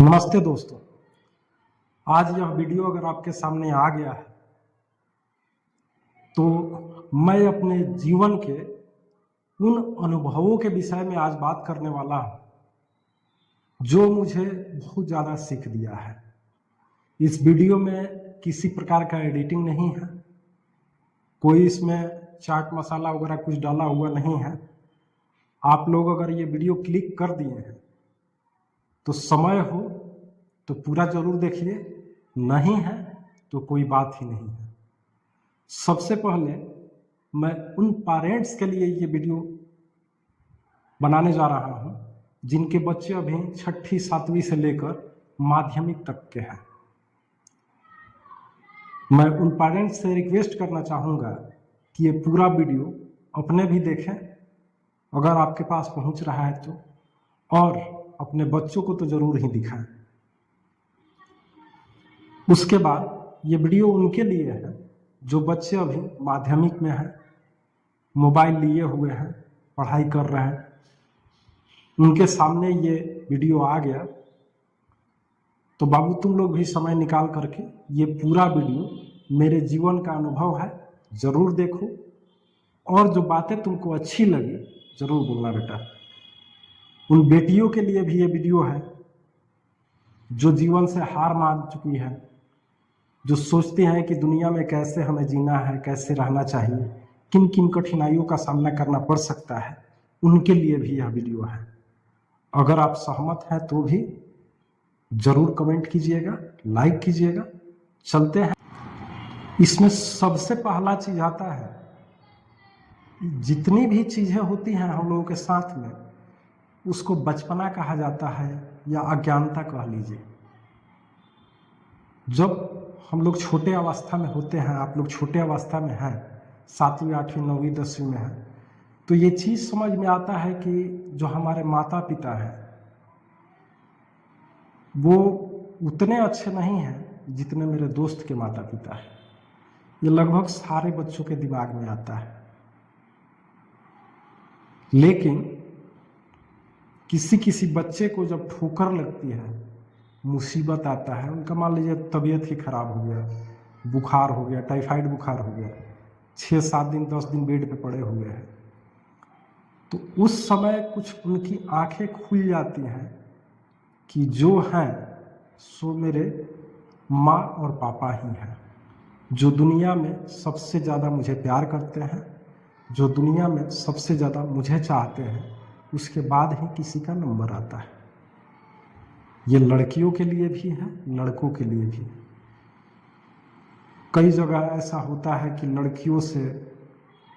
नमस्ते दोस्तों। आज यह वीडियो अगर आपके सामने आ गया है तो मैं अपने जीवन के उन अनुभवों के विषय में आज बात करने वाला हूं जो मुझे बहुत ज़्यादा सीख दिया है। इस वीडियो में किसी प्रकार का एडिटिंग नहीं है, कोई इसमें चाट मसाला वगैरह कुछ डाला हुआ नहीं है। आप लोग अगर ये वीडियो क्लिक कर दिए हैं तो समय हो तो पूरा जरूर देखिए, नहीं है तो कोई बात ही नहीं है। सबसे पहले मैं उन पेरेंट्स के लिए ये वीडियो बनाने जा रहा हूं जिनके बच्चे अभी 6ठी 7वीं से लेकर माध्यमिक तक के हैं। मैं उन पेरेंट्स से रिक्वेस्ट करना चाहूँगा कि ये पूरा वीडियो अपने भी देखें अगर आपके पास पहुँच रहा है तो, और अपने बच्चों को तो ज़रूर ही दिखाएं। उसके बाद ये वीडियो उनके लिए है जो बच्चे अभी माध्यमिक में हैं, मोबाइल लिए हुए हैं, पढ़ाई कर रहे हैं। उनके सामने ये वीडियो आ गया तो बाबू तुम लोग भी समय निकाल करके ये पूरा वीडियो मेरे जीवन का अनुभव है ज़रूर देखो, और जो बातें तुमको अच्छी लगी ज़रूर बोलना बेटा। उन बेटियों के लिए भी ये वीडियो है जो जीवन से हार मान चुकी है, जो सोचते हैं कि दुनिया में कैसे हमें जीना है, कैसे रहना चाहिए, किन किन कठिनाइयों का सामना करना पड़ सकता है। उनके लिए भी यह वीडियो है। अगर आप सहमत हैं तो भी जरूर कमेंट कीजिएगा, लाइक कीजिएगा। चलते हैं। इसमें सबसे पहला चीज आता है, जितनी भी चीजें होती हैं हम लोगों के साथ में उसको बचपना कहा जाता है या अज्ञानता कह लीजिए। जब हम लोग छोटे अवस्था में होते हैं, आप लोग छोटे अवस्था में हैं, 7वीं 8वीं 9वीं 10वीं में हैं, तो ये चीज़ समझ में आता है कि जो हमारे माता पिता हैं वो उतने अच्छे नहीं हैं जितने मेरे दोस्त के माता पिता हैं। ये लगभग सारे बच्चों के दिमाग में आता है। लेकिन किसी किसी बच्चे को जब ठोकर लगती है, मुसीबत आता है, उनका मान लीजिए तबीयत ही खराब हो गया, बुखार हो गया, टाइफाइड बुखार हो गया, 6-7 दिन 10 दिन बेड पे पड़े हुए हैं, तो उस समय कुछ उनकी आंखें खुल जाती हैं कि जो हैं सो मेरे माँ और पापा ही हैं, जो दुनिया में सबसे ज़्यादा मुझे प्यार करते हैं, जो दुनिया में सबसे ज़्यादा मुझे चाहते हैं, उसके बाद ही किसी का नंबर आता है। ये लड़कियों के लिए भी है, लड़कों के लिए भी है। कई जगह ऐसा होता है कि लड़कियों से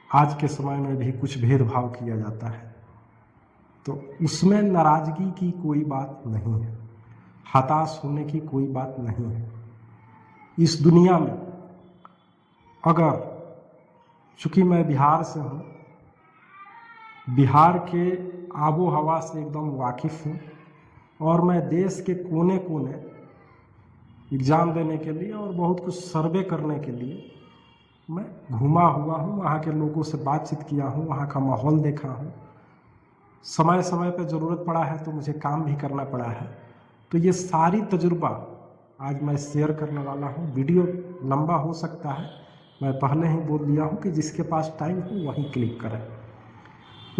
आज के समय में भी कुछ भेदभाव किया जाता है, तो उसमें नाराजगी की कोई बात नहीं है, हताश होने की कोई बात नहीं है। इस दुनिया में अगर, चूंकि मैं बिहार से हूँ, बिहार के आबो हवा से एकदम वाकिफ़ हूँ, और मैं देश के कोने कोने एग्ज़ाम देने के लिए और बहुत कुछ सर्वे करने के लिए मैं घूमा हुआ हूँ, वहाँ के लोगों से बातचीत किया हूँ, वहाँ का माहौल देखा हूँ। समय समय पर ज़रूरत पड़ा है तो मुझे काम भी करना पड़ा है। तो ये सारी तजुर्बा आज मैं शेयर करने वाला हूँ। वीडियो लंबा हो सकता है, मैं पहले ही बोल दिया हूँ कि जिसके पास टाइम हो वही क्लिक करें।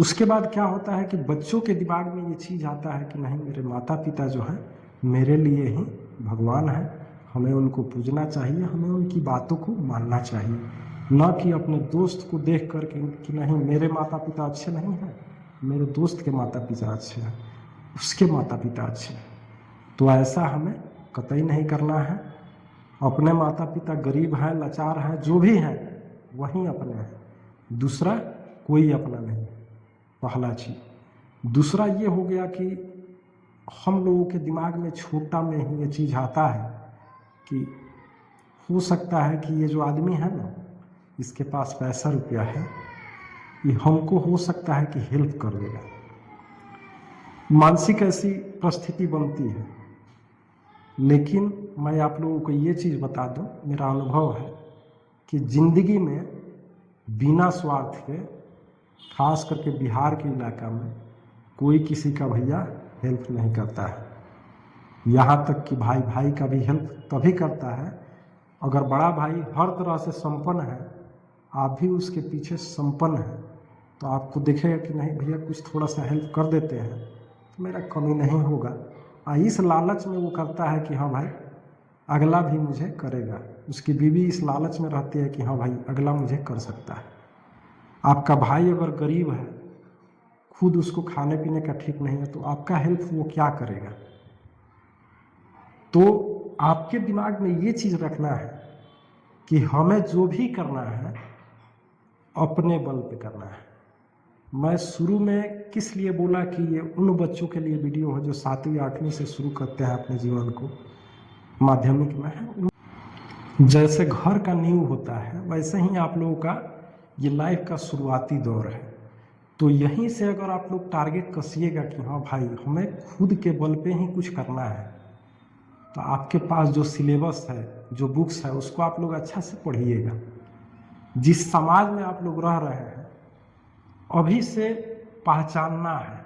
उसके बाद क्या होता है कि बच्चों के दिमाग में ये चीज़ आता है कि नहीं, मेरे माता पिता जो हैं मेरे लिए ही भगवान है, हमें उनको पूजना चाहिए, हमें उनकी बातों को मानना चाहिए, न कि अपने दोस्त को देख कर के कि नहीं मेरे माता पिता अच्छे नहीं हैं, मेरे दोस्त के माता पिता अच्छे हैं, उसके माता पिता अच्छे हैं। तो ऐसा हमें कतई नहीं करना है। अपने माता पिता गरीब हैं, लाचार हैं, जो भी हैं वही अपने हैं, दूसरा कोई अपना नहीं। पहला चीज़। दूसरा ये हो गया कि हम लोगों के दिमाग में छोटा में ही ये चीज़ आता है कि हो सकता है कि ये जो आदमी है ना, इसके पास पैसा रुपया है, ये हमको हो सकता है कि हेल्प कर देगा। मानसिक ऐसी परिस्थिति बनती है। लेकिन मैं आप लोगों को ये चीज़ बता दूं, मेरा अनुभव है कि ज़िंदगी में बिना स्वार्थ के, खास करके बिहार के इलाका में, कोई किसी का भैया हेल्प नहीं करता है। यहाँ तक कि भाई भाई का भी हेल्प तभी करता है अगर बड़ा भाई हर तरह से संपन्न है, आप भी उसके पीछे संपन्न हैं, तो आपको दिखेगा कि नहीं भैया कुछ थोड़ा सा हेल्प कर देते हैं तो मेरा कमी नहीं होगा। इस लालच में वो करता है कि हाँ भाई अगला भी मुझे करेगा। उसकी बीवी इस लालच में रहती है कि हाँ भाई अगला मुझे कर सकता है। आपका भाई अगर गरीब है, खुद उसको खाने पीने का ठीक नहीं है, तो आपका हेल्प वो क्या करेगा। तो आपके दिमाग में ये चीज़ रखना है कि हमें जो भी करना है अपने बल पे करना है। मैं शुरू में किस लिए बोला कि ये उन बच्चों के लिए वीडियो है जो 7वीं 8वीं से शुरू करते हैं अपने जीवन को, माध्यमिक में है। जैसे घर का नींव होता है वैसे ही आप लोगों का ये लाइफ का शुरुआती दौर है। तो यहीं से अगर आप लोग टारगेट कसिएगा कि हाँ भाई हमें खुद के बल पे ही कुछ करना है, तो आपके पास जो सिलेबस है, जो बुक्स है, उसको आप लोग अच्छा से पढ़िएगा। जिस समाज में आप लोग रह रहे हैं अभी से पहचानना है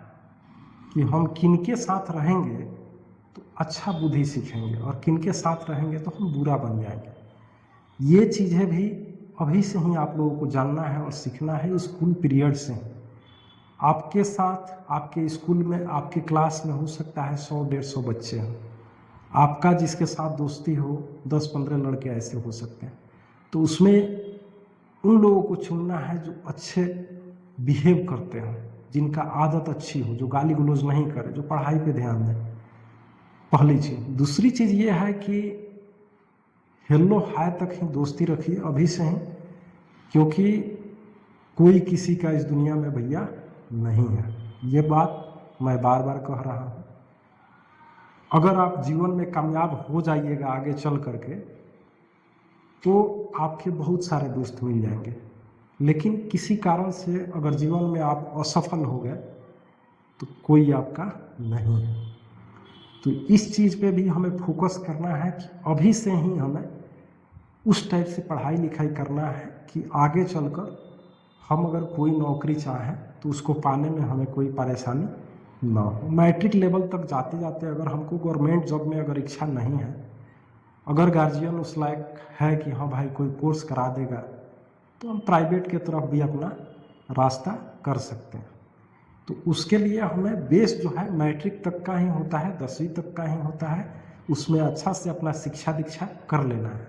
कि हम किनके साथ रहेंगे तो अच्छा बुद्धि सीखेंगे और किनके साथ रहेंगे तो हम बुरा बन जाएंगे। ये चीज़ें भी अभी से ही आप लोगों को जानना है और सीखना है स्कूल पीरियड से। आपके साथ आपके स्कूल में आपके क्लास में हो सकता है 100-150 बच्चे हों, आपका जिसके साथ दोस्ती हो 10-15 लड़के ऐसे हो सकते हैं। तो उसमें उन लोगों को चुनना है जो अच्छे बिहेव करते हैं, जिनका आदत अच्छी हो, जो गाली गलौज नहीं करे, जो पढ़ाई पे ध्यान दें, पहली चीज़। दूसरी चीज़ ये है कि हेलो हाय तक ही दोस्ती रखिए अभी से ही, क्योंकि कोई किसी का इस दुनिया में भैया नहीं है। ये बात मैं बार बार कह रहा हूँ। अगर आप जीवन में कामयाब हो जाइएगा आगे चल करके तो आपके बहुत सारे दोस्त मिल जाएंगे, लेकिन किसी कारण से अगर जीवन में आप असफल हो गए तो कोई आपका नहीं है। तो इस चीज़ पे भी हमें फोकस करना है कि अभी से ही हमें उस टाइप से पढ़ाई लिखाई करना है कि आगे चलकर हम अगर कोई नौकरी चाहें तो उसको पाने में हमें कोई परेशानी ना हो। मैट्रिक लेवल तक जाते जाते अगर हमको गवर्नमेंट जॉब में अगर इच्छा नहीं है, अगर गार्जियन उस लायक है कि हाँ भाई कोई कोर्स करा देगा, तो हम प्राइवेट की तरफ भी अपना रास्ता कर सकते हैं। तो उसके लिए हमें बेस जो है मैट्रिक तक का ही होता है, 10वीं तक का ही होता है, उसमें अच्छा से अपना शिक्षा दीक्षा कर लेना है।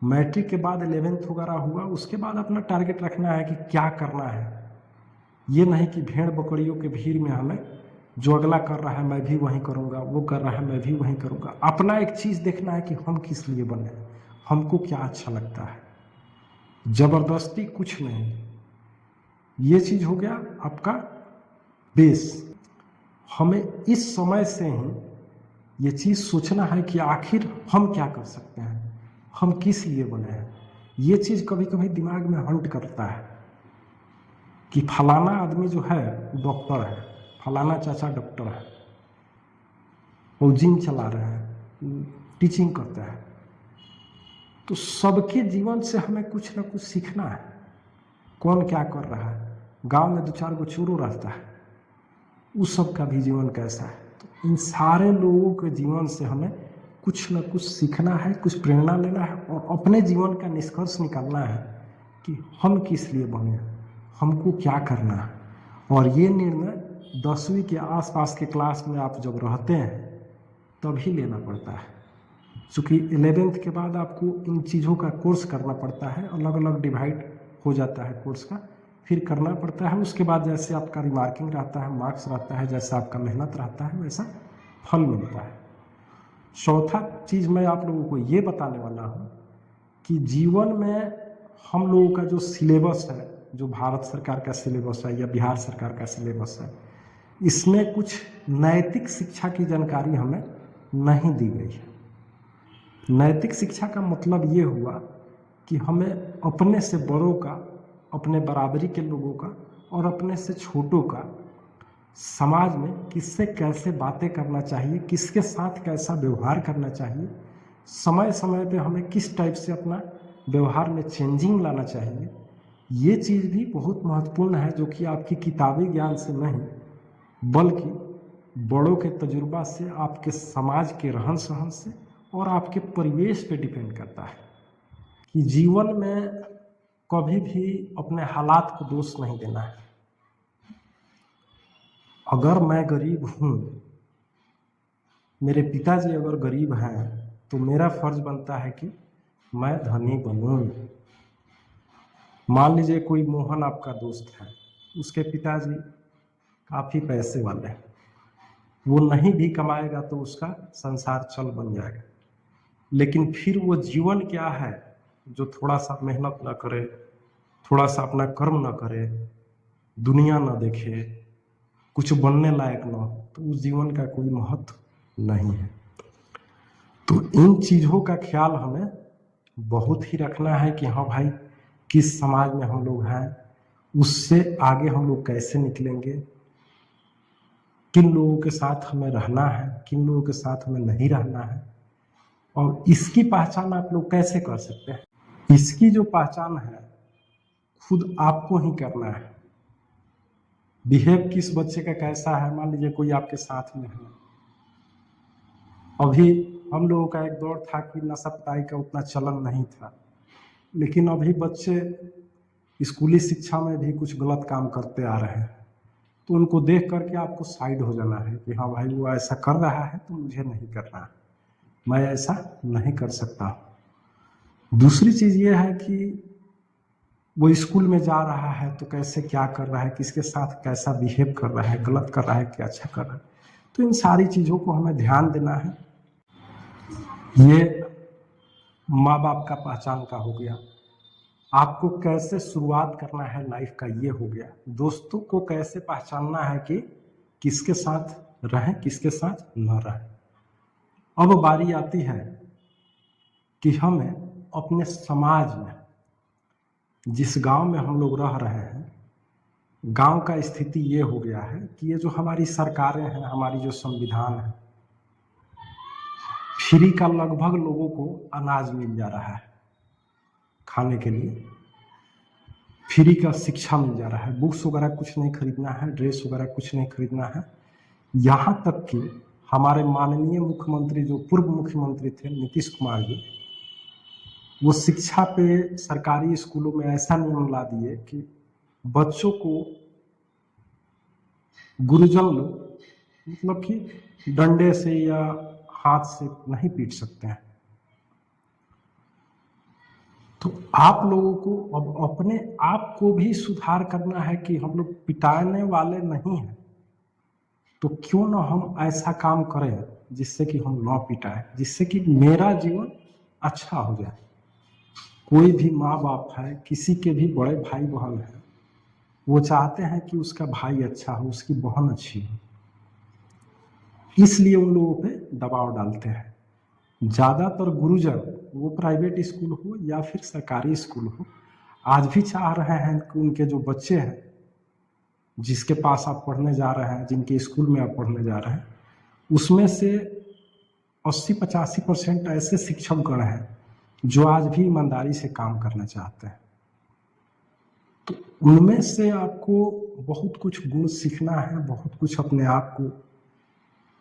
मैट्रिक के बाद 11th वगैरह हुआ, उसके बाद अपना टारगेट रखना है कि क्या करना है। ये नहीं कि भेड़ बकरियों के भीड़ में हमें जो अगला कर रहा है मैं भी वही करूँगा, वो कर रहा है मैं भी वही करूँगा। अपना एक चीज़ देखना है कि हम किस लिए बने, हमको क्या अच्छा लगता है। जबरदस्ती कुछ नहीं। ये चीज़ हो गया आपका बेस। हमें इस समय से ही ये चीज़ सोचना है कि आखिर हम क्या कर सकते हैं, हम किस लिए बने हैं। ये चीज़ कभी कभी दिमाग में हंट करता है कि फलाना आदमी जो है डॉक्टर है, फलाना चाचा डॉक्टर है, वो जिम चला रहे हैं, टीचिंग करते हैं। तो सबके जीवन से हमें कुछ ना कुछ सीखना है। कौन क्या कर रहा है, गांव में 2-4 गो चोरों रहता है, उस सब का भी जीवन कैसा है। तो इन सारे लोगों के जीवन से हमें कुछ ना कुछ सीखना है, कुछ प्रेरणा लेना है और अपने जीवन का निष्कर्ष निकालना है कि हम किस लिए बने हैं, हमको क्या करना है। और ये निर्णय 10वीं के आसपास के क्लास में आप जब रहते हैं तभी लेना पड़ता है, क्योंकि 11th के बाद आपको इन चीज़ों का कोर्स करना पड़ता है, अलग अलग डिवाइड हो जाता है कोर्स का, फिर करना पड़ता है। उसके बाद जैसे आपका रिमार्किंग रहता है, मार्क्स रहता है, जैसा आपका मेहनत रहता है वैसा फल मिलता है। चौथा चीज़ मैं आप लोगों को ये बताने वाला हूँ कि जीवन में हम लोगों का जो सिलेबस है, जो भारत सरकार का सिलेबस है या बिहार सरकार का सिलेबस है, इसमें कुछ नैतिक शिक्षा की जानकारी हमें नहीं दी गई है। नैतिक शिक्षा का मतलब ये हुआ कि हमें अपने से बड़ों का, अपने बराबरी के लोगों का और अपने से छोटों का समाज में किससे कैसे बातें करना चाहिए, किसके साथ कैसा व्यवहार करना चाहिए, समय समय पे हमें किस टाइप से अपना व्यवहार में चेंजिंग लाना चाहिए। ये चीज़ भी बहुत महत्वपूर्ण है, जो कि आपकी किताबी ज्ञान से नहीं बल्कि बड़ों के तजुर्बा से, आपके समाज के रहन सहन से और आपके परिवेश पे डिपेंड करता है कि जीवन में कभी भी अपने हालात को दोष नहीं देना है। अगर मैं गरीब हूँ, मेरे पिताजी अगर गरीब हैं, तो मेरा फर्ज बनता है कि मैं धनी बनूं। मान लीजिए कोई मोहन आपका दोस्त है, उसके पिताजी काफ़ी पैसे वाले हैं, वो नहीं भी कमाएगा तो उसका संसार चल बन जाएगा, लेकिन फिर वो जीवन क्या है जो थोड़ा सा मेहनत ना करे, थोड़ा सा अपना कर्म ना करे, दुनिया ना देखे, कुछ बनने लायक ना हो, तो उस जीवन का कोई महत्व नहीं है। तो इन चीज़ों का ख्याल हमें बहुत ही रखना है कि हाँ भाई, किस समाज में हम लोग हैं, उससे आगे हम लोग कैसे निकलेंगे, किन लोगों के साथ हमें रहना है, किन लोगों के साथ हमें नहीं रहना है, और इसकी पहचान आप लोग कैसे कर सकते हैं। इसकी जो पहचान है खुद आपको ही करना है। बिहेव किस बच्चे का कैसा है, मान लीजिए कोई आपके साथ में है, अभी हम लोगों का एक दौर था कि नशा पताई का उतना चलन नहीं था, लेकिन अभी बच्चे स्कूली शिक्षा में भी कुछ गलत काम करते आ रहे हैं, तो उनको देख करके आपको साइड हो जाना है कि हाँ भाई वो ऐसा कर रहा है तो मुझे नहीं करना है, मैं ऐसा नहीं कर सकता। दूसरी चीज़ ये है कि वो स्कूल में जा रहा है तो कैसे क्या कर रहा है, किसके साथ कैसा बिहेव कर रहा है, गलत कर रहा है कि अच्छा कर रहा है, तो इन सारी चीज़ों को हमें ध्यान देना है। ये माँ बाप का पहचान का हो गया। आपको कैसे शुरुआत करना है लाइफ का, ये हो गया। दोस्तों को कैसे पहचानना है कि किसके साथ रहें, किसके साथ न रहें। अब बारी आती है कि हमें अपने समाज में, जिस गांव में हम लोग रह रहे हैं, गांव का स्थिति ये हो गया है कि ये जो हमारी सरकारें हैं, हमारी जो संविधान है, फ्री का लगभग लोगों को अनाज मिल जा रहा है खाने के लिए, फ्री का शिक्षा मिल जा रहा है, बुक्स वगैरह कुछ नहीं खरीदना है, ड्रेस वगैरह कुछ नहीं खरीदना है। यहाँ तक कि हमारे माननीय मुख्यमंत्री, जो पूर्व मुख्यमंत्री थे नीतीश कुमार जी, वो शिक्षा पे सरकारी स्कूलों में ऐसा नियम ला दिए कि बच्चों को गुरुजन लोग मतलब कि डंडे से या हाथ से नहीं पीट सकते हैं। तो आप लोगों को अब अपने आप को भी सुधार करना है कि हम लोग पिटाने वाले नहीं हैं, तो क्यों ना हम ऐसा काम करें जिससे कि हम ना पिटाएं, जिससे कि मेरा जीवन अच्छा हो जाए। कोई भी माँ बाप है, किसी के भी बड़े भाई बहन है, वो चाहते हैं कि उसका भाई अच्छा हो, उसकी बहन अच्छी हो, इसलिए उन लोगों पे दबाव डालते हैं। ज़्यादातर गुरुजन, वो प्राइवेट स्कूल हो या फिर सरकारी स्कूल हो, आज भी चाह रहे हैं कि उनके जो बच्चे हैं, जिसके पास आप पढ़ने जा रहे हैं, जिनके स्कूल में आप पढ़ने जा रहे हैं, उसमें से 80-85% ऐसे शिक्षक गण हैं जो आज भी ईमानदारी से काम करना चाहते हैं। तो उनमें से आपको बहुत कुछ गुण सीखना है, बहुत कुछ अपने आप को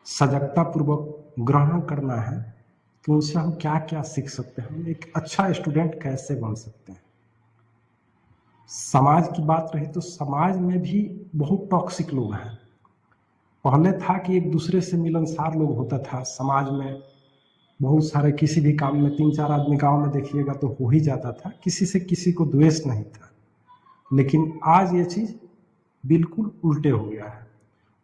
सजगता पूर्वक ग्रहण करना है कि उनसे हम क्या क्या सीख सकते हैं, हम एक अच्छा स्टूडेंट कैसे बन सकते हैं। समाज की बात रही तो समाज में भी बहुत टॉक्सिक लोग हैं। पहले था कि एक दूसरे से मिलनसार लोग होता था समाज में, बहुत सारे किसी भी काम में 3-4 आदमी गांव में देखिएगा तो हो ही जाता था, किसी से किसी को द्वेष नहीं था। लेकिन आज ये चीज़ बिल्कुल उल्टे हो गया है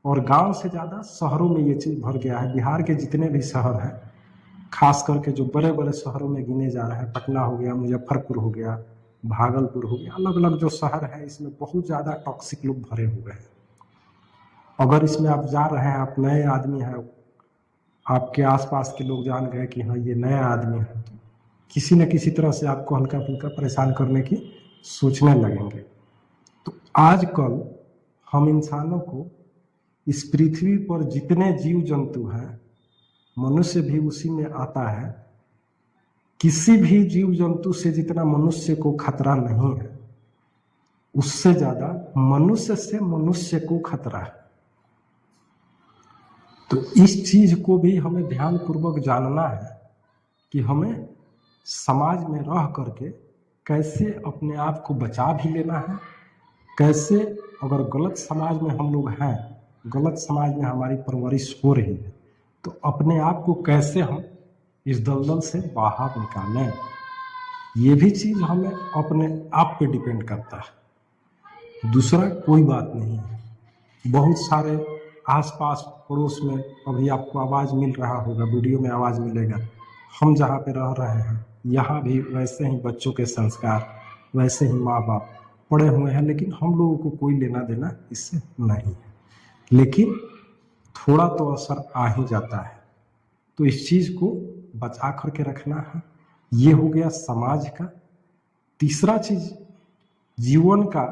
और गांव से ज़्यादा शहरों में ये चीज़ भर गया है। बिहार के जितने भी शहर हैं, खास करके जो बड़े बड़े शहरों में गिने जा रहे हैं, पटना हो गया, मुजफ्फरपुर हो गया, भागलपुर हो गया, अलग अलग जो शहर है, इसमें बहुत ज़्यादा टॉक्सिक लोग भरे हुए हैं। अगर इसमें आप जा रहे हैं, आप नए आदमी हैं, आपके आसपास के लोग जान गए कि हाँ ये नया आदमी है, तो किसी न किसी तरह से आपको हल्का फुल्का परेशान करने की सोचने लगेंगे। तो आजकल हम इंसानों को इस पृथ्वी पर जितने जीव जंतु हैं, मनुष्य भी उसी में आता है, किसी भी जीव जंतु से जितना मनुष्य को खतरा नहीं है, उससे ज्यादा मनुष्य से मनुष्य को खतरा है। तो इस चीज को भी हमें ध्यानपूर्वक जानना है कि हमें समाज में रह करके कैसे अपने आप को बचा भी लेना है, कैसे अगर गलत समाज में हम लोग हैं, गलत समाज में हमारी परवरिश हो रही है, तो अपने आप को कैसे हम इस दलदल से बाहर निकालें, ये भी चीज हमें अपने आप पे डिपेंड करता है, दूसरा कोई बात नहीं है। बहुत सारे आसपास पड़ोस में अभी आपको आवाज़ मिल रहा होगा, वीडियो में आवाज़ मिलेगा, हम जहाँ पे रह रहे हैं यहाँ भी वैसे ही बच्चों के संस्कार, वैसे ही माँ बाप पड़े हुए हैं, लेकिन हम लोगों को कोई लेना देना इससे नहीं है, लेकिन थोड़ा तो असर आ ही जाता है। तो इस चीज़ को बचा करके रखना है। ये हो गया समाज का। तीसरा चीज जीवन का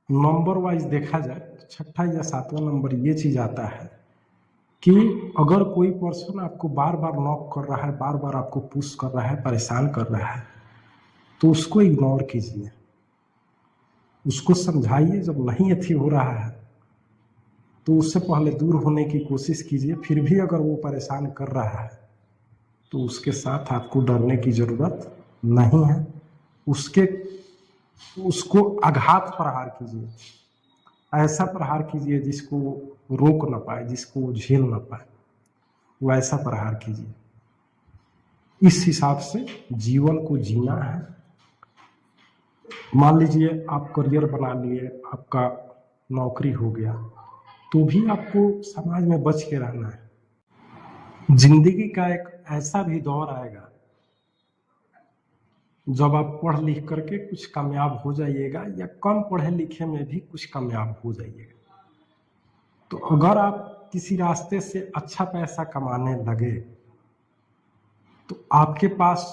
नंबर वाइज देखा जाए तो छठा या सातवां नंबर ये चीज आता है कि अगर कोई पर्सन आपको बार बार नॉक कर रहा है, बार बार आपको पुश कर रहा है, परेशान कर रहा है, तो उसको इग्नोर कीजिए, उसको समझाइए। जब नहीं अच्छी हो रहा है तो उससे पहले दूर होने की कोशिश कीजिए। फिर भी अगर वो परेशान कर रहा है तो उसके साथ आपको डरने की जरूरत नहीं है। उसको आघात प्रहार कीजिए, ऐसा प्रहार कीजिए जिसको रोक ना पाए, जिसको वो झेल ना पाए, वो ऐसा प्रहार कीजिए। इस हिसाब से जीवन को जीना है। मान लीजिए आप करियर बना लिए, आपका नौकरी हो गया, तो भी आपको समाज में बच के रहना है। जिंदगी का एक ऐसा भी दौर आएगा जब आप पढ़ लिख करके कुछ कामयाब हो जाइएगा, या कम पढ़े लिखे में भी कुछ कामयाब हो जाइएगा। तो अगर आप किसी रास्ते से अच्छा पैसा कमाने लगे तो आपके पास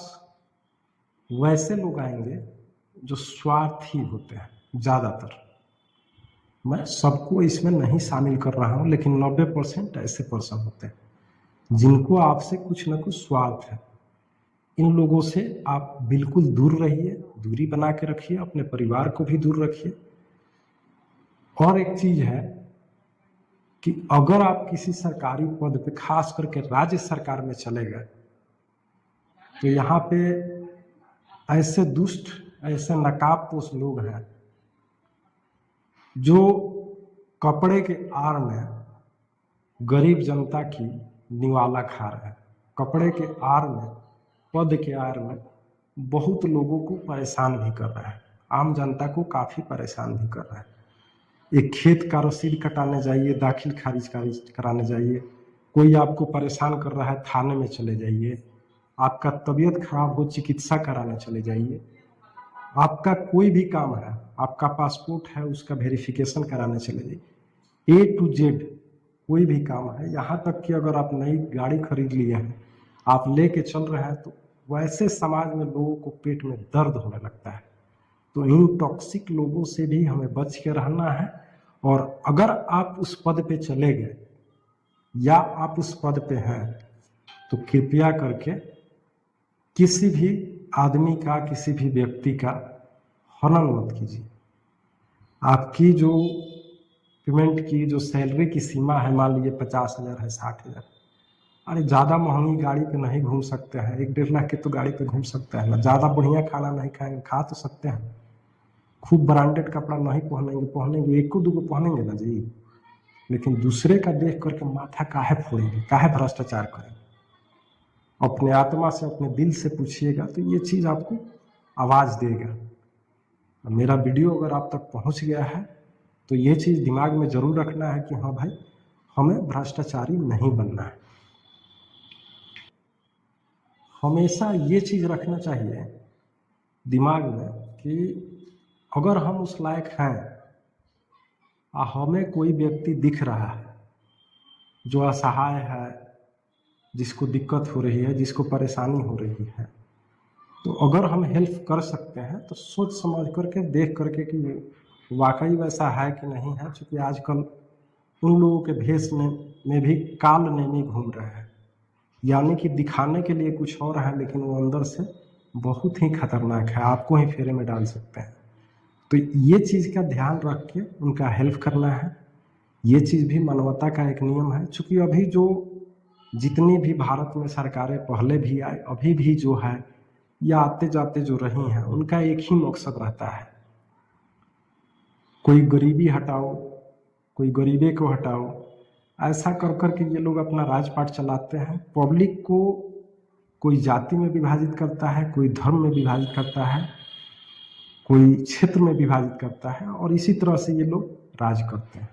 वैसे लोग आएंगे जो स्वार्थी होते हैं ज्यादातर। मैं सबको इसमें नहीं शामिल कर रहा हूं, लेकिन 90% ऐसे पर्सन होते हैं जिनको आपसे कुछ ना कुछ स्वार्थ है। इन लोगों से आप बिल्कुल दूर रहिए, दूरी बना के रखिए, अपने परिवार को भी दूर रखिए। और एक चीज है कि अगर आप किसी सरकारी पद पे, खास करके राज्य सरकार में चले गए, तो यहाँ पे ऐसे दुष्ट, ऐसे नकाबपोश लोग हैं जो कपड़े के आड़ में गरीब जनता की निवाला खा रहे हैं। कपड़े के आड़ में, पद के आड़ में बहुत लोगों को परेशान भी कर रहा है, आम जनता को काफी परेशान भी कर रहा है। एक खेत का रसीद कटाने जाइए, दाखिल खारिज कराने जाइए, कोई आपको परेशान कर रहा है, थाने में चले जाइए। आपका तबीयत खराब हो, चिकित्सा कराने चले जाइए। आपका कोई भी काम है, आपका पासपोर्ट है, उसका वेरिफिकेशन कराने चले जाइए। A to Z कोई भी काम है, यहाँ तक कि अगर आप नई गाड़ी खरीद लिए हैं, आप लेके चल रहे हैं, तो वैसे समाज में लोगों को पेट में दर्द होने लगता है। तो इन टॉक्सिक लोगों से भी हमें बच के रहना है। और अगर आप उस पद पे चले गए या आप उस पद पे हैं, तो कृपया करके किसी भी आदमी का, किसी भी व्यक्ति का हनन मत कीजिए। आपकी जो पेमेंट की जो सैलरी की सीमा है, मान लीजिए 50,000 है, 60,000, अरे ज़्यादा महंगी गाड़ी पे नहीं घूम सकते हैं, 1-1.5 लाख की तो गाड़ी पे घूम सकते हैं ना। ज़्यादा बढ़िया खाना नहीं खाएंगे, खा तो सकते हैं। खूब ब्रांडेड कपड़ा नहीं पहनेंगे, एक को दो पहनेंगे ना जी, लेकिन दूसरे का देख करके माथा काहे फोड़ेंगे, काहे भ्रष्टाचार करेंगे। अपने आत्मा से, अपने दिल से पूछिएगा तो ये चीज आपको आवाज देगा। मेरा वीडियो अगर आप तक पहुंच गया है तो ये चीज दिमाग में जरूर रखना है कि हाँ भाई, हमें भ्रष्टाचारी नहीं बनना है। हमेशा ये चीज रखना चाहिए दिमाग में कि अगर हम उस लायक हैं, हमें कोई व्यक्ति दिख रहा है जो असहाय है, जिसको दिक्कत हो रही है, जिसको परेशानी हो रही है, तो अगर हम हेल्प कर सकते हैं तो सोच समझ करके, देख करके कि वाकई वैसा है कि नहीं है। क्योंकि आजकल उन लोगों के भेष में भी काल नेमी घूम रहे हैं, यानी कि दिखाने के लिए कुछ और है, लेकिन वो अंदर से बहुत ही खतरनाक है, आपको ही फेरे में डाल सकते हैं। तो ये चीज़ का ध्यान रख के उनका हेल्प करना है। ये चीज़ भी मानवता का एक नियम है। चूँकि अभी जो जितनी भी भारत में सरकारें पहले भी आए, अभी भी जो है या आते जाते जो रही हैं, उनका एक ही मकसद रहता है, कोई गरीबी हटाओ, कोई गरीबे को हटाओ। ऐसा कर कर के ये लोग अपना राजपाट चलाते हैं। पब्लिक को कोई जाति में विभाजित करता है, कोई धर्म में विभाजित करता है, कोई क्षेत्र में विभाजित करता है, और इसी तरह से ये लोग राज करते हैं।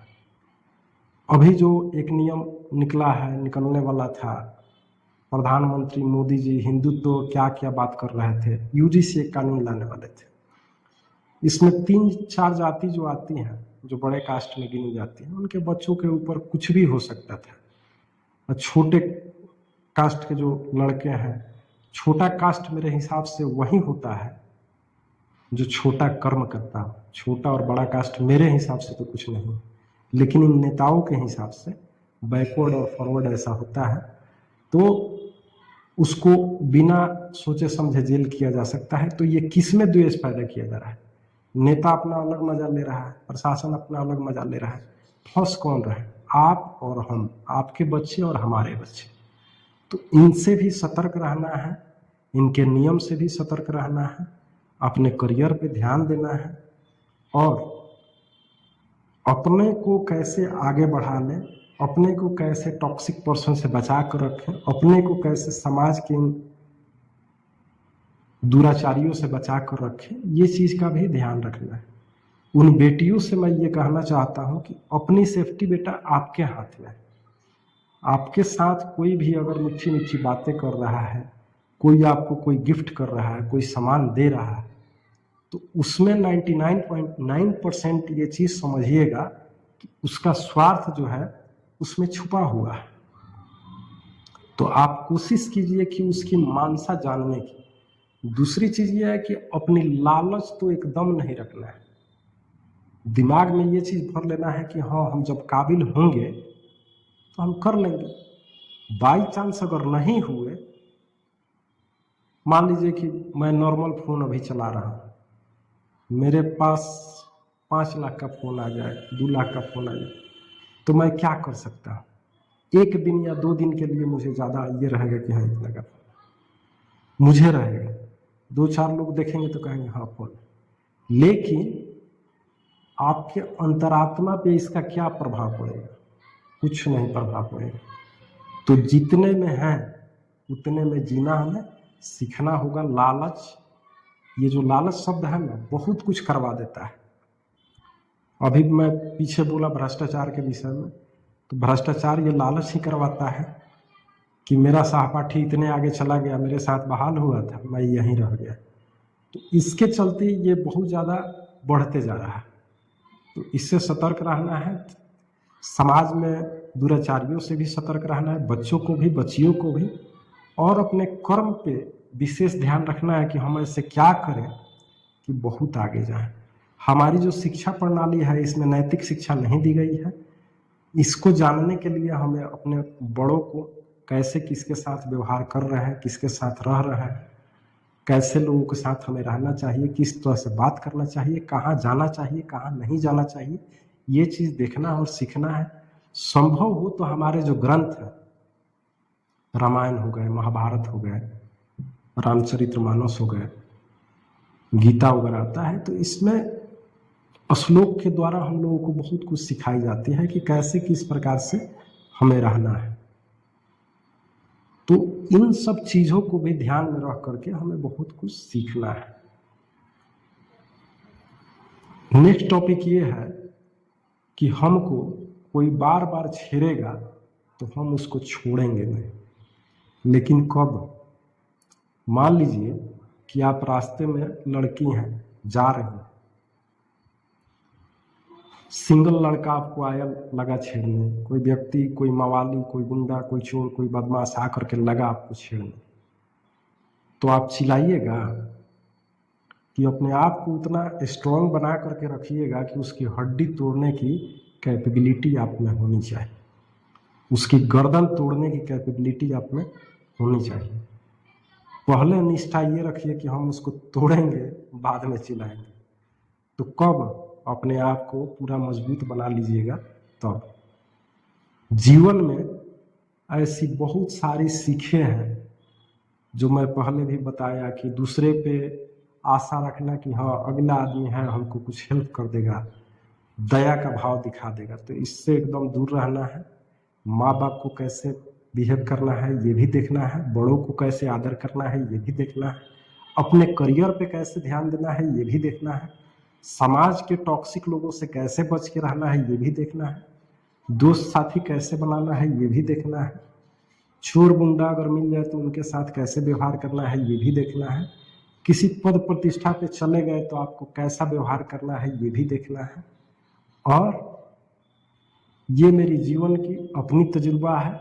अभी जो एक नियम निकला है, निकलने वाला था, प्रधानमंत्री मोदी जी हिंदुत्व क्या क्या बात कर रहे थे, यूजीसी एक कानून लाने वाले थे। इसमें 3-4 जाति जो आती हैं, जो बड़े कास्ट में गिनी जाती हैं, उनके बच्चों के ऊपर कुछ भी हो सकता था। और छोटे कास्ट के जो लड़के हैं, छोटा कास्ट मेरे हिसाब से वही होता है जो छोटा कर्म करता हो। छोटा और बड़ा कास्ट मेरे हिसाब से तो कुछ नहीं, लेकिन इन नेताओं के हिसाब से बैकवर्ड और फॉरवर्ड ऐसा होता है, तो उसको बिना सोचे समझे जेल किया जा सकता है। तो ये किस में द्वेष पैदा किया जा रहा है? नेता अपना अलग मजा ले रहा है, प्रशासन अपना अलग मजा ले रहा है, फंस कौन रहे? आप और हम, आपके बच्चे और हमारे बच्चे। तो इनसे भी सतर्क रहना है, इनके नियम से भी सतर्क रहना है, अपने करियर पे ध्यान देना है, और अपने को कैसे आगे बढ़ा लें, अपने को कैसे टॉक्सिक पर्सन से बचा कर रखें, अपने को कैसे समाज के दुराचारियों से बचा कर रखें, ये चीज़ का भी ध्यान रखना है। उन बेटियों से मैं ये कहना चाहता हूँ कि अपनी सेफ्टी बेटा आपके हाथ में है। आपके साथ कोई भी अगर मीठी मीठी बातें कर रहा है, कोई आपको कोई गिफ्ट कर रहा है, कोई सामान दे रहा है, तो उसमें 99.9% ये चीज़ समझिएगा कि उसका स्वार्थ जो है उसमें छुपा हुआ है। तो आप कोशिश कीजिए कि उसकी मानसा जानने की। दूसरी चीज़ ये है कि अपनी लालच तो एकदम नहीं रखना है। दिमाग में ये चीज़ भर लेना है कि हाँ, हम जब काबिल होंगे तो हम कर लेंगे। बाई चांस अगर नहीं हुए, मान लीजिए कि मैं नॉर्मल फ़ोन अभी चला रहा हूँ, मेरे पास 5 लाख का फ़ोन आ जाए, 2 लाख का फ़ोन आ जाए, तो मैं क्या कर सकता हूँ? 1 दिन या 2 दिन के लिए मुझे ज़्यादा ये रहेगा कि हाँ, इतना का मुझे रहेगा। 2-4 लोग देखेंगे तो कहेंगे हाँ फ़ोन, लेकिन आपके अंतरात्मा पे इसका क्या प्रभाव पड़ेगा? कुछ नहीं प्रभाव पड़ेगा। तो जितने में है उतने में जीना हमें सीखना होगा। लालच, ये जो लालच शब्द है ना, बहुत कुछ करवा देता है। अभी मैं पीछे बोला भ्रष्टाचार के विषय में, तो भ्रष्टाचार ये लालच ही करवाता है कि मेरा सहपाठी इतने आगे चला गया, मेरे साथ बहाल हुआ था, मैं यहीं रह गया। तो इसके चलते ये बहुत ज़्यादा बढ़ते जा रहा है। तो इससे सतर्क रहना है। समाज में दुराचारियों से भी सतर्क रहना है, बच्चों को भी, बच्चियों को भी, और अपने कर्म पे विशेष ध्यान रखना है कि हम ऐसे क्या करें कि बहुत आगे जाएं। हमारी जो शिक्षा प्रणाली है, इसमें नैतिक शिक्षा नहीं दी गई है। इसको जानने के लिए हमें अपने बड़ों को कैसे किसके साथ व्यवहार कर रहे हैं, किसके साथ रह रहे हैं, कैसे लोगों के साथ हमें रहना चाहिए, किस तरह से बात करना चाहिए, कहाँ जाना चाहिए, कहाँ नहीं जाना चाहिए, ये चीज़ देखना और सीखना है। संभव हो तो हमारे जो ग्रंथ हैं, रामायण हो गए, महाभारत हो गए, रामचरितमानस हो गए, गीता वगैरह आता है, तो इसमें श्लोक के द्वारा हम लोगों को बहुत कुछ सिखाई जाती है कि कैसे किस प्रकार से हमें रहना है। तो इन सब चीज़ों को भी ध्यान में रख करके हमें बहुत कुछ सीखना है। नेक्स्ट टॉपिक ये है कि हमको कोई बार बार छेड़ेगा तो हम उसको छोड़ेंगे नहीं, लेकिन कब? मान लीजिए कि आप रास्ते में लड़की हैं, जा रही हैं, सिंगल लड़का आपको आया, लगा छेड़ने, कोई व्यक्ति, कोई मवाली, कोई गुंडा, कोई चोर, कोई बदमाश आ करके लगा आपको छेड़ने, तो आप चिल्लाइएगा कि अपने आप को उतना स्ट्रांग बना करके रखिएगा कि उसकी हड्डी तोड़ने की कैपेबिलिटी आप में होनी चाहिए, उसकी गर्दन तोड़ने की कैपेबिलिटी आप में होनी चाहिए। पहले निष्ठा ये रखिए कि हम उसको तोड़ेंगे, बाद में चिल्लाएंगे। तो कब अपने आप को पूरा मजबूत बना लीजिएगा तब। जीवन में ऐसी बहुत सारी सीखें हैं जो मैं पहले भी बताया कि दूसरे पे आशा रखना कि हाँ अगला आदमी है हमको कुछ हेल्प कर देगा, दया का भाव दिखा देगा, तो इससे एकदम दूर रहना है। माँ बाप को कैसे बिहेव करना है ये भी देखना है, बड़ों को कैसे आदर करना है ये भी देखना है, अपने करियर पे कैसे ध्यान देना है ये भी देखना है, समाज के टॉक्सिक लोगों से कैसे बच के रहना है ये भी देखना है, दोस्त साथी कैसे बनाना है ये भी देखना है, चोर गुंडा अगर मिल जाए तो उनके साथ कैसे व्यवहार करना है ये भी देखना है, किसी पद प्रतिष्ठा पे चले गए तो आपको कैसा व्यवहार करना है ये भी देखना है। और ये मेरी जीवन की अपनी तजुर्बा है।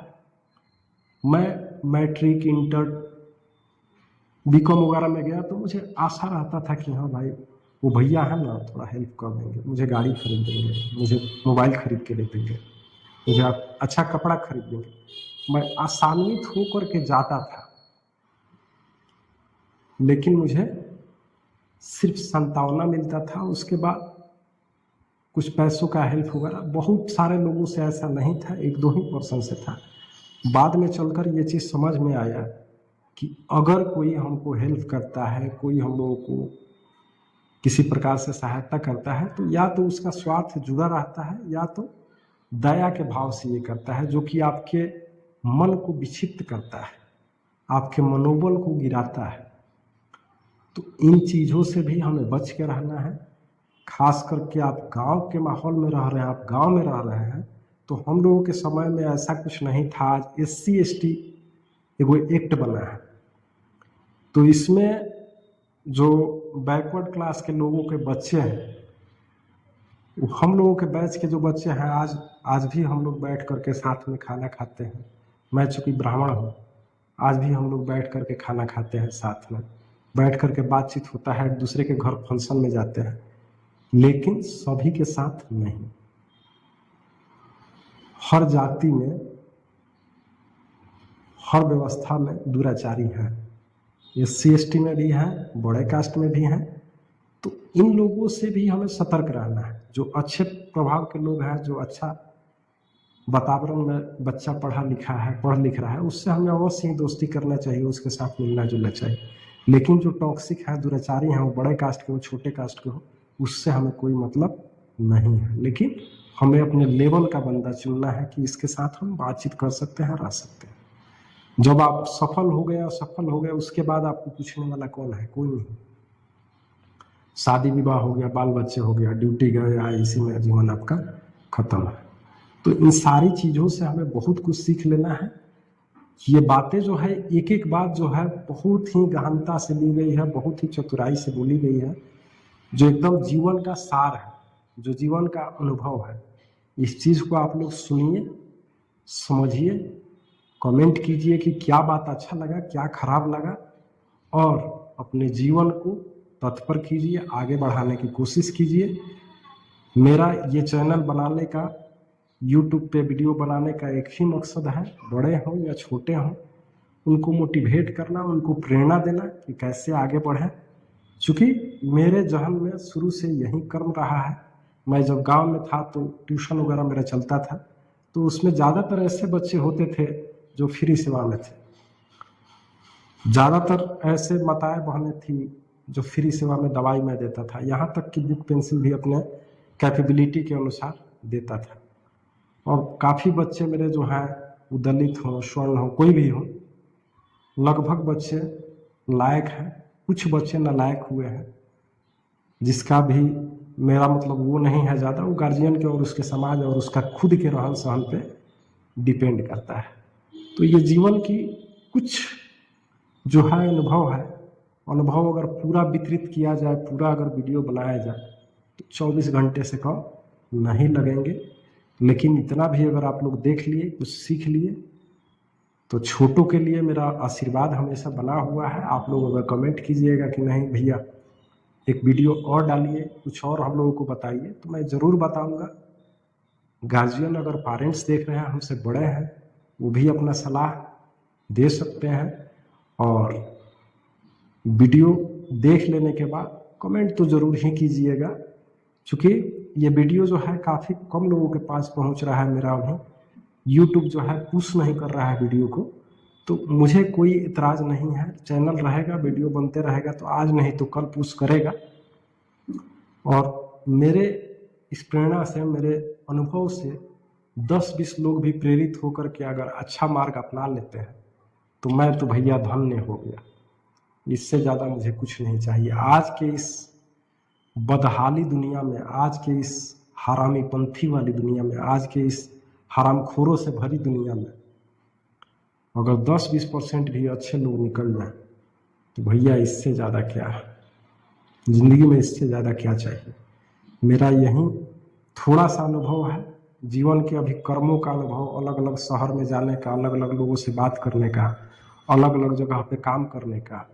मैं मैट्रिक इंटर बीकॉम वगैरह में गया तो मुझे आशा रहता था कि हाँ भाई वो भैया है ना थोड़ा हेल्प कर देंगे, मुझे गाड़ी खरीद देंगे, मुझे मोबाइल खरीद के दे देंगे, मुझे आप अच्छा कपड़ा खरीद देंगे। मैं आसान्वित होकर के जाता था, लेकिन मुझे सिर्फ संतावना मिलता था। उसके बाद कुछ पैसों का हेल्प वगैरह बहुत सारे लोगों से ऐसा नहीं था, एक दो ही पर्सन से था। बाद में चलकर ये चीज़ समझ में आया कि अगर कोई हमको हेल्प करता है, कोई हम लोगों को किसी प्रकार से सहायता करता है, तो या तो उसका स्वार्थ जुड़ा रहता है या तो दया के भाव से ये करता है, जो कि आपके मन को विक्षिप्त करता है, आपके मनोबल को गिराता है। तो इन चीज़ों से भी हमें बच के रहना है। खास करके आप गांव के माहौल में रह रहे हैं, आप गांव में रह रहे हैं, तो हम लोगों के समय में ऐसा कुछ नहीं था। आज SC ST एगो एक्ट बना है, तो इसमें जो बैकवर्ड क्लास के लोगों के बच्चे हैं, हम लोगों के बैच के जो बच्चे हैं, आज भी हम लोग बैठ करके साथ में खाना खाते हैं। मैं चूँकि ब्राह्मण हूँ, आज भी हम लोग बैठ करके खाना खाते हैं, साथ में बैठ करके बातचीत होता है, एक दूसरे के घर फंक्शन में जाते हैं, लेकिन सभी के साथ नहीं। हर जाति में, हर व्यवस्था में दुराचारी है। SC ST में भी है, बड़े कास्ट में भी हैं। तो इन लोगों से भी हमें सतर्क रहना है। जो अच्छे प्रभाव के लोग हैं, जो अच्छा वातावरण में बच्चा पढ़ लिख रहा है, उससे हमें अवश्य ही दोस्ती करना चाहिए, उसके साथ मिलना जुलना चाहिए। लेकिन जो टॉक्सिक है, दुराचारी हैं, वो बड़े कास्ट के हो, छोटे कास्ट के हो, उससे हमें कोई मतलब नहीं है। लेकिन हमें अपने लेवल का बंदा चुनना है कि इसके साथ हम बातचीत कर सकते हैं, रह सकते हैं। जब आप सफल हो गए, उसके बाद आपको पूछने वाला कौन है? कोई नहीं। शादी विवाह हो गया, बाल बच्चे हो गया, ड्यूटी गया, इसी में जीवन आपका खत्म है। तो इन सारी चीज़ों से हमें बहुत कुछ सीख लेना है। ये बातें जो है, एक एक बात जो है बहुत ही गहनता से ली गई है, बहुत ही चतुराई से बोली गई है, जो एकदम जीवन का सार है, जो जीवन का अनुभव है। इस चीज़ को आप लोग सुनिए, समझिए, कमेंट कीजिए कि क्या बात अच्छा लगा, क्या खराब लगा, और अपने जीवन को तत्पर कीजिए, आगे बढ़ाने की कोशिश कीजिए। मेरा ये चैनल बनाने का, YouTube पे वीडियो बनाने का एक ही मकसद है, बड़े हों या छोटे हों, उनको मोटिवेट करना, उनको प्रेरणा देना कि कैसे आगे बढ़ें। चूँकि मेरे जहन में शुरू से यही कर्म रहा है। मैं जब गांव में था तो ट्यूशन वगैरह मेरा चलता था, तो उसमें ज़्यादातर ऐसे बच्चे होते थे जो फ्री सेवा में थे, ज़्यादातर ऐसे माताएं बहनें थी जो फ्री सेवा में दवाई मैं देता था, यहाँ तक कि बुक पेंसिल भी अपने कैपेबिलिटी के अनुसार देता था। और काफ़ी बच्चे मेरे जो हैं, वो दलित हों, स्वर्ण हों, कोई भी हों, लगभग बच्चे लायक हैं, कुछ बच्चे नालायक हुए हैं, जिसका भी मेरा मतलब वो नहीं है ज़्यादा, वो गार्जियन के और उसके समाज और उसका खुद के रहन सहन पे डिपेंड करता है। तो ये जीवन की कुछ जो है अनुभव अगर पूरा वितरित किया जाए, पूरा अगर वीडियो बनाया जाए, तो 24 घंटे से कम नहीं लगेंगे। लेकिन इतना भी अगर आप लोग देख लिए, कुछ सीख लिए, तो छोटों के लिए मेरा आशीर्वाद हमेशा बना हुआ है। आप लोग अगर कमेंट कीजिएगा कि नहीं भैया एक वीडियो और डालिए, कुछ और हम लोगों को बताइए, तो मैं ज़रूर बताऊंगा। गार्जियन अगर पेरेंट्स देख रहे हैं, हमसे बड़े हैं, वो भी अपना सलाह दे सकते हैं। और वीडियो देख लेने के बाद कमेंट तो ज़रूर ही कीजिएगा, क्योंकि ये वीडियो जो है काफ़ी कम लोगों के पास पहुंच रहा है मेरा अभी, यूट्यूब जो है पुश नहीं कर रहा है वीडियो को, तो मुझे कोई इतराज़ नहीं है। चैनल रहेगा, वीडियो बनते रहेगा, तो आज नहीं तो कल पुश करेगा। और मेरे इस प्रेरणा से, मेरे अनुभव से 10-20 लोग भी प्रेरित होकर के अगर अच्छा मार्ग अपना लेते हैं तो मैं तो भैया धन्य हो गया। इससे ज़्यादा मुझे कुछ नहीं चाहिए। आज के इस बदहाली दुनिया में, आज के इस हरामी पंथी वाली दुनिया में, आज के इस हरामखोरों से भरी दुनिया में अगर 10-20% भी अच्छे लोग निकल जाए तो भैया इससे ज़्यादा क्या है ज़िंदगी में, इससे ज़्यादा क्या चाहिए। मेरा यही थोड़ा सा अनुभव है जीवन के, अभी कर्मों का अनुभव, अलग अलग शहर में जाने का, अलग अलग लोगों से बात करने का, अलग अलग जगह पे काम करने का,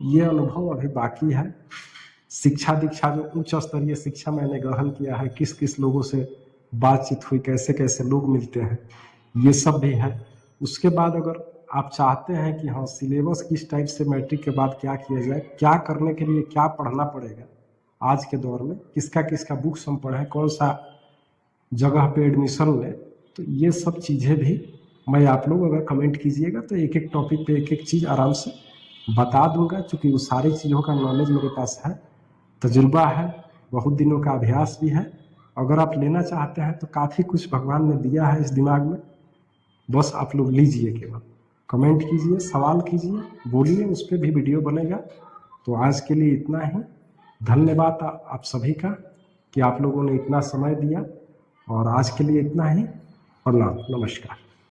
ये अनुभव अभी बाकी है। शिक्षा दीक्षा, जो उच्च स्तरीय शिक्षा मैंने ग्रहण किया है, किस किस लोगों से बातचीत हुई, कैसे कैसे लोग मिलते हैं, ये सब भी है। उसके बाद अगर आप चाहते हैं कि हाँ सिलेबस किस टाइप से, मैट्रिक के बाद क्या किया जाए, क्या करने के लिए क्या पढ़ना पड़ेगा आज के दौर में, किसका किसका बुक्स हम पढ़ें, कौन सा जगह पे एडमिशन लें, तो ये सब चीज़ें भी मैं, आप लोग अगर कमेंट कीजिएगा तो एक एक टॉपिक पे एक एक चीज़ आराम से बता दूंगा। क्योंकि वो सारी चीज़ों का नॉलेज मेरे पास है, तजुर्बा है, बहुत दिनों का अभ्यास भी है। अगर आप लेना चाहते हैं तो काफ़ी कुछ भगवान ने दिया है इस दिमाग में, बस आप लोग लीजिए। केवल कमेंट कीजिए, सवाल कीजिए, बोलिए, उस पर भी वीडियो बनेगा। तो आज के लिए इतना ही। धन्यवाद आप सभी का कि आप लोगों ने इतना समय दिया, और आज के लिए इतना ही। प्रणाम, नमस्कार।